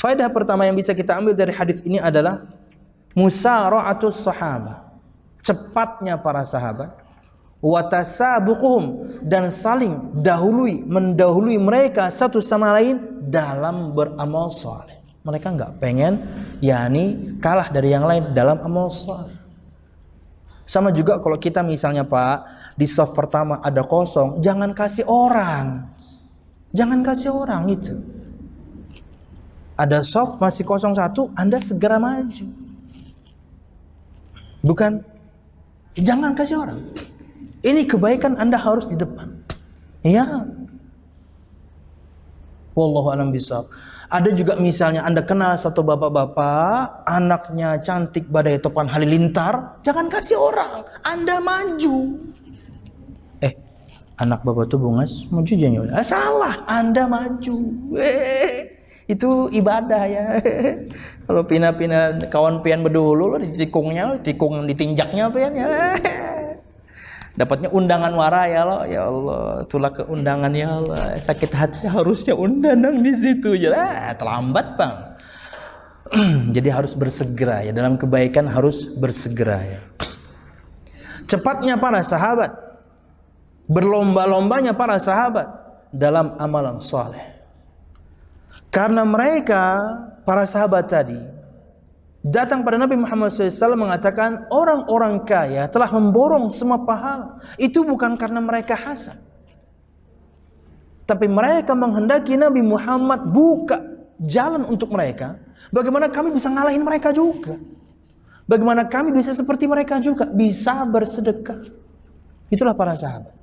Faedah pertama yang bisa kita ambil dari hadis ini adalah musara'atus sahabah, cepatnya para sahabat, wa tasabuquhum, dan saling mendahului mereka satu sama lain dalam beramal saleh. Mereka enggak pengen kalah dari yang lain dalam amal saleh. Sama juga kalau kita misalnya Pak, di shaf pertama ada kosong, jangan kasih orang. Jangan kasih orang itu. Ada shaf masih kosong satu, Anda segera maju. Bukan, jangan kasih orang. Ini kebaikan, Anda harus di depan. Ya. Wallahu a'lam bishawab. Ada juga misalnya Anda kenal satu bapak-bapak, anaknya cantik badai topan halilintar, jangan kasih orang, Anda maju. Anak bapak tuh bungas, maju jangan. Salah, Anda maju. Itu ibadah ya. Kalau pina-pina kawan pian berdulu lo ditikungnya, tikung ditinjaknya pian ya. Dapatnya undangan wara ya lo, ya Allah, itulah keundangan ya Allah. Sakit hati harusnya undangan di situ ya. Terlambat Bang. Jadi harus bersegera ya, dalam kebaikan harus bersegera ya. Cepatnya para sahabat, berlomba-lombanya para sahabat dalam amalan saleh. Karena mereka, para sahabat tadi, datang pada Nabi Muhammad SAW mengatakan orang-orang kaya telah memborong semua pahala. Itu bukan karena mereka hasad, tapi mereka menghendaki Nabi Muhammad buka jalan untuk mereka. Bagaimana kami bisa ngalahin mereka juga? Bagaimana kami bisa seperti mereka juga, bisa bersedekah? Itulah para sahabat.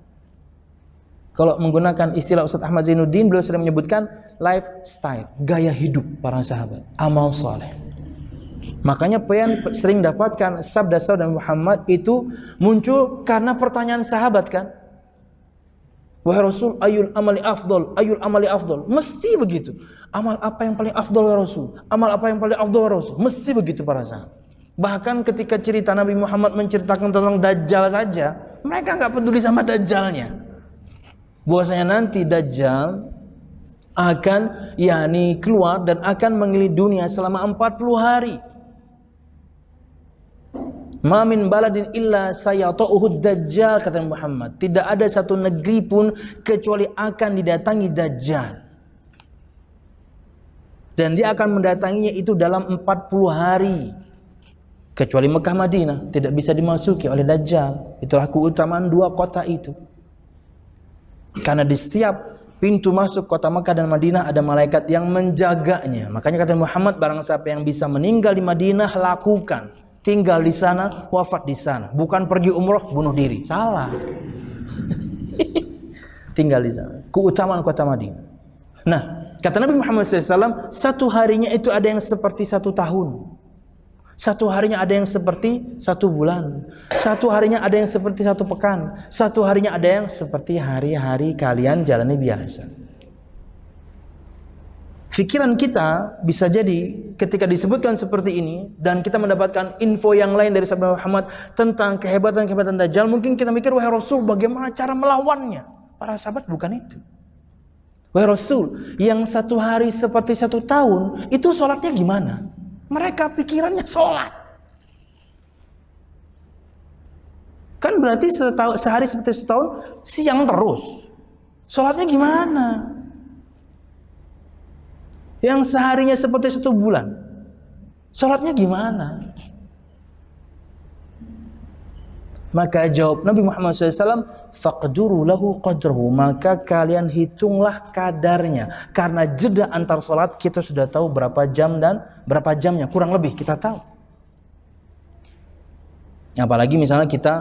Kalau menggunakan istilah Ustaz Ahmad Zainuddin, beliau sering menyebutkan lifestyle, gaya hidup para sahabat, amal saleh. Makanya pian sering dapatkan sabda-sabda Muhammad itu muncul karena pertanyaan sahabat kan. Wahai Rasul, ayul amali afdol, ayul amali afdol. Mesti begitu. Amal apa yang paling afdol ya Rasul? Amal apa yang paling afdol ya Rasul? Mesti begitu para sahabat. Bahkan ketika cerita Nabi Muhammad menceritakan tentang Dajjal saja, mereka nggak peduli sama Dajjalnya. Bahwasanya nanti Dajjal akan keluar dan akan mengelilingi dunia selama 40 hari. Ma min baladin illa sayata'uhud Dajjal, kata Muhammad. Tidak ada satu negeri pun kecuali akan didatangi Dajjal. Dan dia akan mendatanginya itu dalam 40 hari. Kecuali Mekah Madinah tidak bisa dimasuki oleh Dajjal. Itulah keutamaan dua kota itu. Karena di setiap pintu masuk kota Mekah dan Madinah ada malaikat yang menjaganya. Makanya kata Muhammad, barang siapa yang bisa meninggal di Madinah, lakukan. Tinggal di sana, wafat di sana. Bukan pergi umroh, bunuh diri. Salah. Tinggal di sana. Keutamaan kota Madinah. Nah, kata Nabi Muhammad SAW, satu harinya itu ada yang seperti 1 tahun. Satu harinya ada yang seperti 1 bulan. Satu harinya ada yang seperti 1 pekan. Satu harinya ada yang seperti hari-hari kalian jalani biasa. Pikiran kita bisa jadi ketika disebutkan seperti ini dan kita mendapatkan info yang lain dari sabda Muhammad tentang kehebatan-kehebatan Dajjal, mungkin kita mikir, wahai Rasul, bagaimana cara melawannya? Para sahabat bukan itu. Wahai Rasul, yang 1 hari seperti 1 tahun, itu sholatnya gimana? Mereka pikirannya sholat. Kan berarti sehari seperti 1 tahun, siang terus. Sholatnya gimana? Yang seharinya seperti 1 bulan, sholatnya gimana? Maka jawab Nabi Muhammad SAW, faqduru lahu qadrahu, maka kalian hitunglah kadarnya. Karena jeda antar sholat kita sudah tahu berapa jam dan berapa jamnya, kurang lebih kita tahu. Apalagi misalnya kita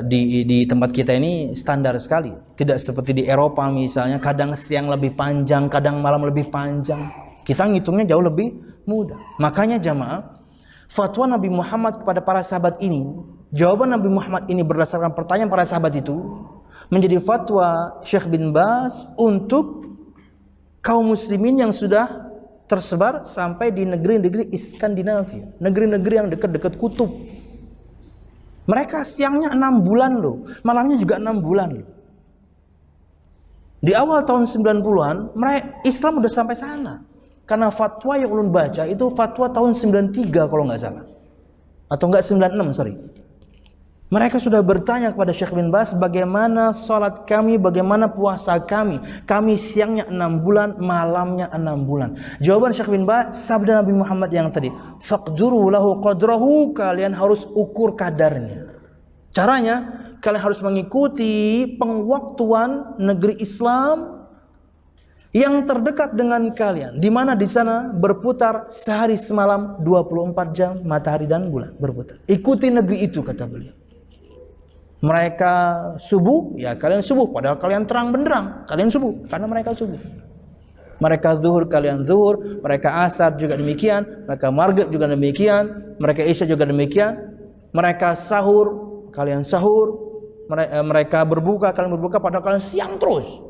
di tempat kita ini standar sekali, tidak seperti di Eropa misalnya, kadang siang lebih panjang, kadang malam lebih panjang. Kita ngitungnya jauh lebih mudah. Makanya jamaah, fatwa Nabi Muhammad kepada para sahabat ini, jawaban Nabi Muhammad ini berdasarkan pertanyaan para sahabat itu, menjadi fatwa Syekh bin Baz untuk kaum muslimin yang sudah tersebar sampai di negeri-negeri Skandinavia, negeri-negeri yang dekat-dekat kutub. Mereka siangnya 6 bulan loh, malamnya juga 6 bulan loh. Di awal tahun 90-an, Islam udah sampai sana. Karena fatwa yang ulun baca itu fatwa tahun 93 kalau nggak salah. Atau enggak 96, sorry. Mereka sudah bertanya kepada Syekh bin Baz, bagaimana salat kami, bagaimana puasa kami. Kami siangnya 6 bulan, malamnya 6 bulan. Jawaban Syekh bin Baz, sabda Nabi Muhammad yang tadi, faqduru lahu qadrahu, kalian harus ukur kadarnya. Caranya, kalian harus mengikuti pengwaktuan negeri Islam yang terdekat dengan kalian, di mana di sana berputar sehari semalam 24 jam matahari dan bulan berputar. Ikuti negeri itu, kata beliau. Mereka subuh, ya kalian subuh, padahal kalian terang benderang, kalian subuh karena mereka subuh. Mereka zuhur, kalian zuhur, mereka asar juga demikian, mereka maghrib juga demikian, mereka isya juga demikian, mereka sahur, kalian sahur, mereka berbuka, kalian berbuka, padahal kalian siang terus.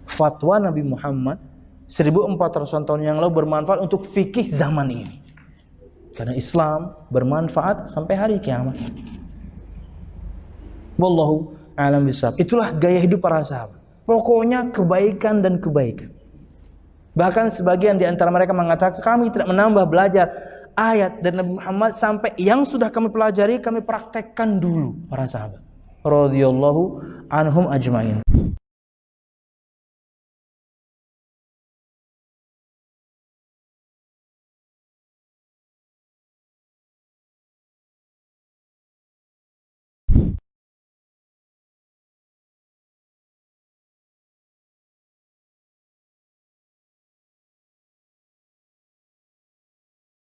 Fatwa Nabi Muhammad 1400 tahun yang lalu bermanfaat untuk fikih zaman ini. Karena Islam bermanfaat sampai hari kiamat. Wallahu a'lam bishawab. Itulah gaya hidup para sahabat. Pokoknya kebaikan dan kebaikan. Bahkan sebagian di antara mereka mengatakan, kami tidak menambah belajar ayat dari Nabi Muhammad sampai yang sudah kami pelajari kami praktekkan dulu, para sahabat radhiyallahu anhum ajmain.